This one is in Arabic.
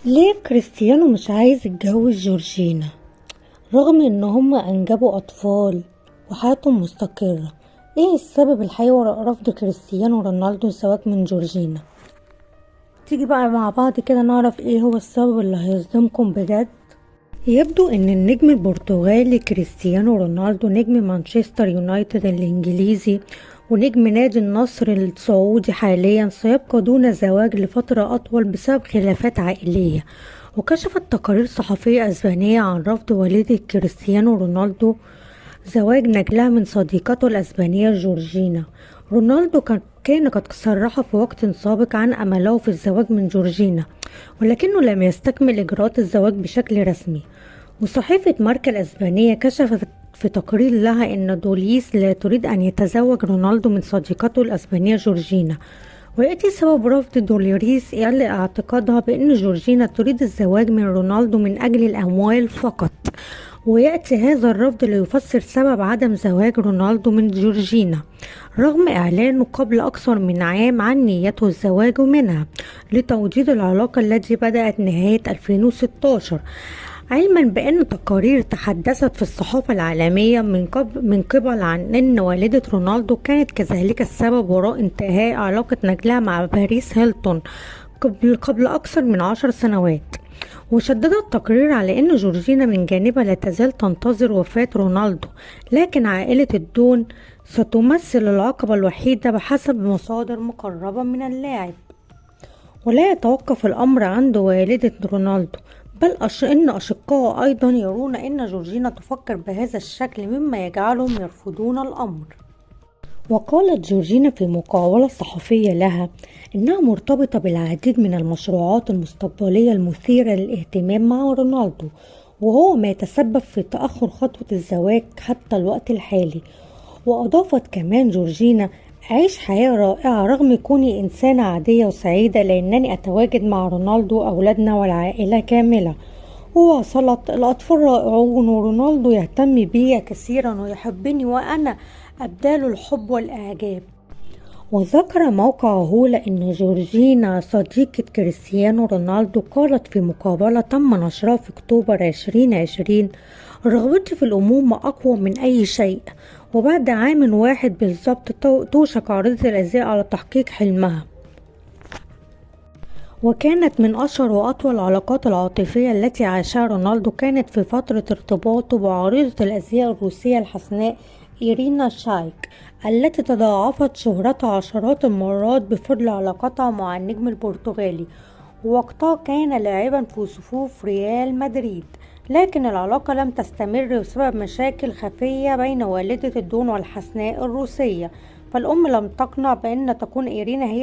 ليه كريستيانو مش عايز يتجوز جورجينا رغم ان هما انجبوا اطفال وحياتهم مستقرة؟ ايه السبب الحقيقي وراء رفض كريستيانو رونالدو الزواج من جورجينا؟ تيجي بقى مع بعض كده نعرف ايه هو السبب اللي هيصدمكم بجد. يبدو ان النجم البرتغالي كريستيانو رونالدو نجم مانشستر يونايتد الانجليزي ونجم نادي النصر السعودي حاليا سيبقى دون زواج لفترة أطول بسبب خلافات عائلية. وكشفت تقارير صحفية أسبانية عن رفض والدة كريستيانو رونالدو زواج نجلها من صديقته الأسبانية جورجينا. رونالدو كان قد صرح في وقت سابق عن أمله في الزواج من جورجينا، ولكنه لم يستكمل إجراءات الزواج بشكل رسمي. وصحيفة ماركا الأسبانية كشفت في تقرير لها أن دوليس لا تريد أن يتزوج رونالدو من صديقته الأسبانية جورجينا، ويأتي سبب رفض دوليريس إلى اعتقادها بأن جورجينا تريد الزواج من رونالدو من أجل الأموال فقط. ويأتي هذا الرفض ليفسر سبب عدم زواج رونالدو من جورجينا رغم إعلانه قبل أكثر من عام عن نيته الزواج منها لتوجيد العلاقة التي بدأت نهاية 2016، علما بأن تقارير تحدثت في الصحافة العالمية من قبل عن أن والدة رونالدو كانت كذلك السبب وراء انتهاء علاقة نجلها مع باريس هيلتون قبل أكثر من 10 سنوات. وشدد التقرير على أن جورجينا من جانبها لا تزال تنتظر وفاة رونالدو، لكن عائلة الدون ستمثل العقبة الوحيدة بحسب مصادر مقربة من اللاعب. ولا يتوقف الأمر عند والدة رونالدو، بل إن أشقائه أيضا يرون أن جورجينا تفكر بهذا الشكل، مما يجعلهم يرفضون الأمر. وقالت جورجينا في مقابلة صحفية لها إنها مرتبطة بالعديد من المشروعات المستقبلية المثيرة للاهتمام مع رونالدو، وهو ما يتسبب في تأخر خطوة الزواج حتى الوقت الحالي. وأضافت كمان جورجينا: أعيش حياة رائعة رغم كوني إنسانة عادية وسعيدة، لأنني أتواجد مع رونالدو أولادنا والعائلة كاملة. وواصلت: الأطفال رائعون ورونالدو يهتم بي كثيرا ويحبني وأنا أبدال الحب والإعجاب. وذكر موقع هولا أن جورجينا صديقة كريستيانو رونالدو قالت في مقابلة تم نشرها في أكتوبر 2020: رغبتي في الأمومة أقوى من أي شيء، وبعد عام واحد بالضبط توشك عارضة الأزياء على تحقيق حلمها. وكانت من أشهر وأطول العلاقات العاطفية التي عاشها رونالدو كانت في فترة ارتباطه بعارضة الأزياء الروسية الحسناء إيرينا شايك، التي تضاعفت شهرتها عشرات المرات بفضل علاقتها مع النجم البرتغالي، ووقتها كان لاعبا في صفوف ريال مدريد. لكن العلاقة لم تستمر بسبب مشاكل خفية بين والدة الدون والحسناء الروسية، فالأم لم تقنع بأن تكون إيرينا هي